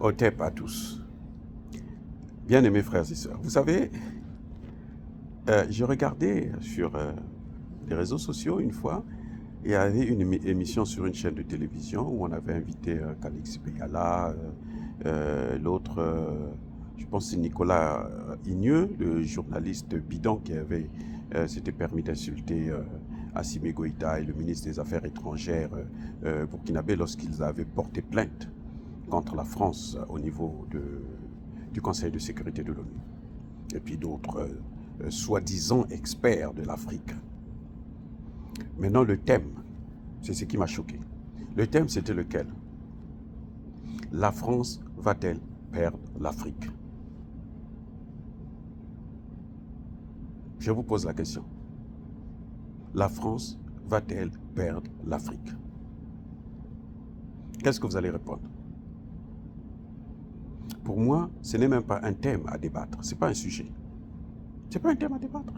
Otep à tous. Bien-aimés frères et sœurs, vous savez, j'ai regardé sur les réseaux sociaux une fois, et il y avait une émission sur une chaîne de télévision où on avait invité Calix Beyala, l'autre, je pense que c'est Nicolas Igneux, le journaliste bidon qui avait s'était permis d'insulter Assimi Goïta et le ministre des Affaires étrangères burkinabé lorsqu'ils avaient porté plainte contre la France au niveau du Conseil de sécurité de l'ONU. Et puis d'autres soi-disant experts de l'Afrique. Maintenant, le thème, c'est ce qui m'a choqué. Le thème, c'était lequel? La France va-t-elle perdre l'Afrique? Je vous pose la question. La France va-t-elle perdre l'Afrique? Qu'est-ce que vous allez répondre? Pour moi, ce n'est même pas un thème à débattre. Ce n'est pas un sujet. Ce n'est pas un thème à débattre.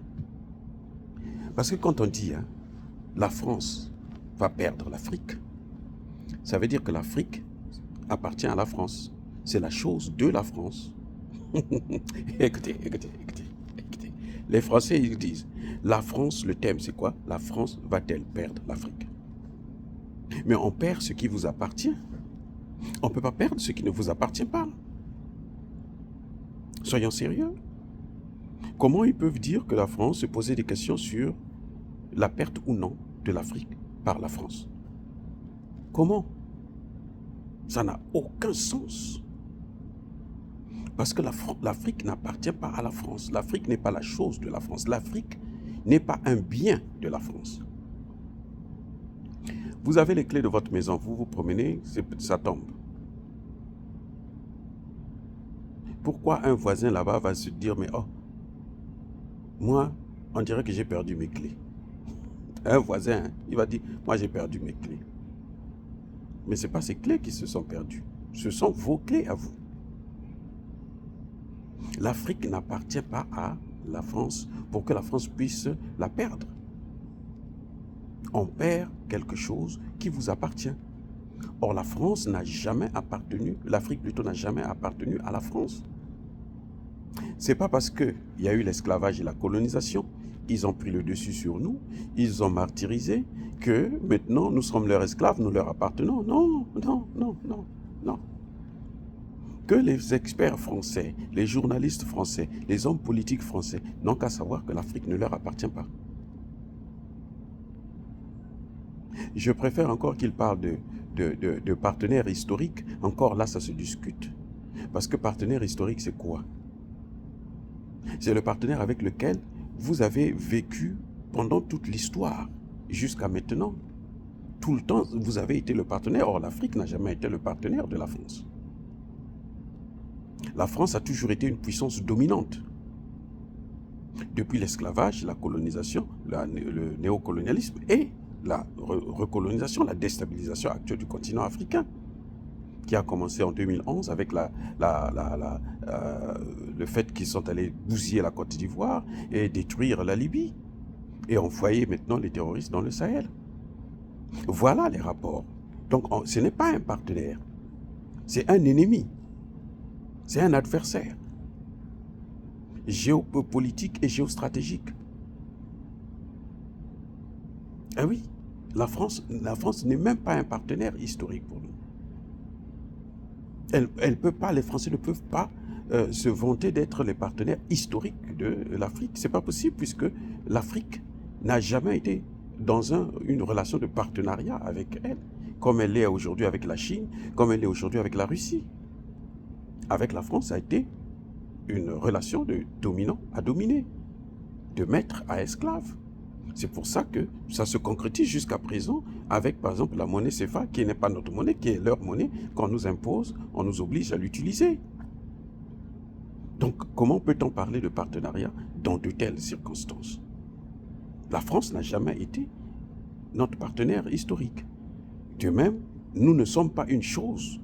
Parce que quand on dit la France va perdre l'Afrique, ça veut dire que l'Afrique appartient à la France. C'est la chose de la France. Écoutez. Les Français, ils disent, la France, le thème, c'est quoi? La France va-t-elle perdre l'Afrique? Mais on perd ce qui vous appartient. On ne peut pas perdre ce qui ne vous appartient pas. Soyons sérieux. Comment ils peuvent dire que la France se posait des questions sur la perte ou non de l'Afrique par la France? Comment? Ça n'a aucun sens. Parce que l'Afrique n'appartient pas à la France. L'Afrique n'est pas la chose de la France. L'Afrique n'est pas un bien de la France. Vous avez les clés de votre maison, vous vous promenez, ça tombe. Pourquoi un voisin là-bas va se dire, mais oh, moi, on dirait que j'ai perdu mes clés. Un voisin, il va dire, moi j'ai perdu mes clés. Mais ce n'est pas ces clés qui se sont perdues. Ce sont vos clés à vous. L'Afrique n'appartient pas à la France pour que la France puisse la perdre. On perd quelque chose qui vous appartient. Or, la France n'a jamais appartenu, l'Afrique plutôt n'a jamais appartenu à la France. C'est pas parce qu'il y a eu l'esclavage et la colonisation, ils ont pris le dessus sur nous, ils ont martyrisé, que maintenant nous sommes leurs esclaves, nous leur appartenons. Non. Que les experts français, les journalistes français, les hommes politiques français n'ont qu'à savoir que l'Afrique ne leur appartient pas. Je préfère encore qu'ils parlent de partenaires historiques. Encore là, ça se discute. Parce que partenaire historique, c'est quoi? C'est le partenaire avec lequel vous avez vécu pendant toute l'histoire, jusqu'à maintenant. Tout le temps, vous avez été le partenaire. Or, l'Afrique n'a jamais été le partenaire de la France. La France a toujours été une puissance dominante. Depuis l'esclavage, la colonisation, le néocolonialisme et la recolonisation, la déstabilisation actuelle du continent africain, qui a commencé en 2011 avec le fait qu'ils sont allés bousiller la Côte d'Ivoire et détruire la Libye. Et envoyer maintenant les terroristes dans le Sahel. Voilà les rapports. Donc ce n'est pas un partenaire, c'est un ennemi, c'est un adversaire géopolitique et géostratégique. Ah oui, la France n'est même pas un partenaire historique pour nous. Elle peut pas, les Français ne peuvent pas se vanter d'être les partenaires historiques de l'Afrique. C'est pas possible puisque l'Afrique n'a jamais été dans une relation de partenariat avec elle, comme elle l'est aujourd'hui avec la Chine, comme elle l'est aujourd'hui avec la Russie. Avec la France, ça a été une relation de dominant à dominé, de maître à esclave. C'est pour ça que ça se concrétise jusqu'à présent avec, par exemple, la monnaie CFA, qui n'est pas notre monnaie, qui est leur monnaie, qu'on nous impose, on nous oblige à l'utiliser. Donc, comment peut-on parler de partenariat dans de telles circonstances? La France n'a jamais été notre partenaire historique. De même, nous ne sommes pas une chose,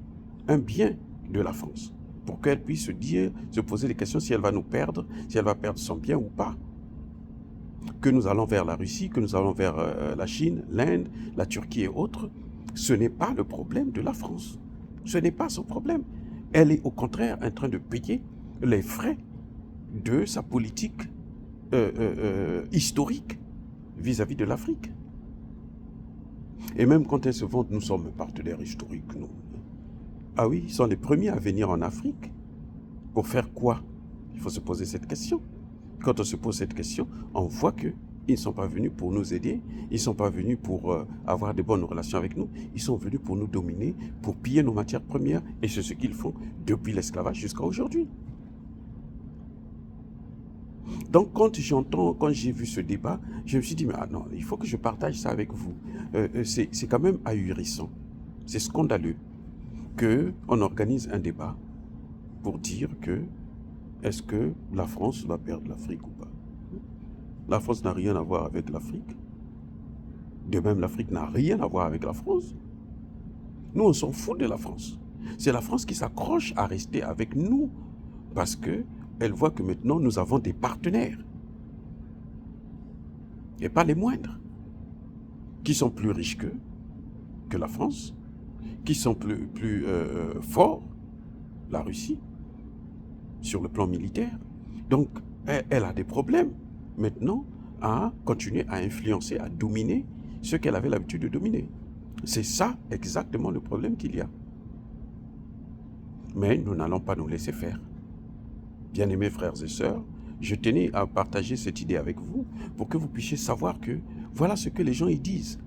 un bien de la France, pour qu'elle puisse se poser des questions si elle va nous perdre, si elle va perdre son bien ou pas. Que nous allons vers la Russie, que nous allons vers la Chine, l'Inde, la Turquie et autres, ce n'est pas le problème de la France. Ce n'est pas son problème. Elle est au contraire en train de payer les frais de sa politique historique vis-à-vis de l'Afrique. Et même quand elle se vante, nous sommes partenaires historiques, nous. Ah oui, ils sont les premiers à venir en Afrique. Pour faire quoi? Il faut se poser cette question. Quand on se pose cette question, on voit qu'ils ne sont pas venus pour nous aider, ils ne sont pas venus pour avoir de bonnes relations avec nous, ils sont venus pour nous dominer, pour piller nos matières premières, et c'est ce qu'ils font depuis l'esclavage jusqu'à aujourd'hui. Donc quand j'ai vu ce débat, je me suis dit, mais ah non, il faut que je partage ça avec vous. C'est quand même ahurissant, c'est scandaleux qu'on organise un débat pour dire que est-ce que la France va perdre l'Afrique ou pas? La France n'a rien à voir avec l'Afrique. De même, l'Afrique n'a rien à voir avec la France. Nous, on s'en fout de la France. C'est la France qui s'accroche à rester avec nous parce qu'elle voit que maintenant, nous avons des partenaires. Et pas les moindres. Qui sont plus riches que la France, qui sont plus forts, la Russie, sur le plan militaire. Donc, elle a des problèmes maintenant à continuer à influencer, à dominer ce qu'elle avait l'habitude de dominer. C'est ça exactement le problème qu'il y a. Mais nous n'allons pas nous laisser faire. Bien-aimés frères et sœurs, je tenais à partager cette idée avec vous pour que vous puissiez savoir que voilà ce que les gens y disent.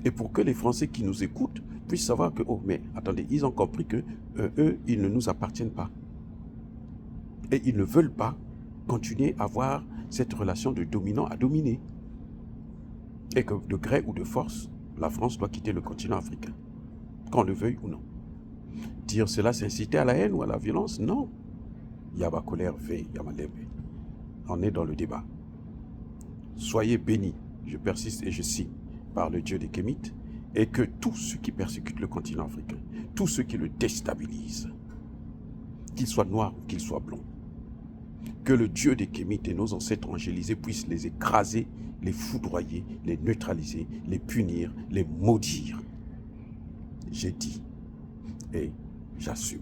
Et pour que les Français qui nous écoutent puissent savoir que, oh, mais attendez, ils ont compris que eux, ils ne nous appartiennent pas. Et ils ne veulent pas continuer à avoir cette relation de dominant à dominer. Et que de gré ou de force, la France doit quitter le continent africain, qu'on le veuille ou non. Dire cela, c'est inciter à la haine ou à la violence? Non. Yaba colère veille, Yamalebe. On est dans le débat. Soyez bénis, je persiste et je signe, par le Dieu des Kémites, et que tous ceux qui persécutent le continent africain, tous ceux qui le déstabilisent, qu'ils soient noirs ou qu'ils soient blonds, que le Dieu des Kémites et nos ancêtres angélisés puissent les écraser, les foudroyer, les neutraliser, les punir, les maudire. J'ai dit et j'assume.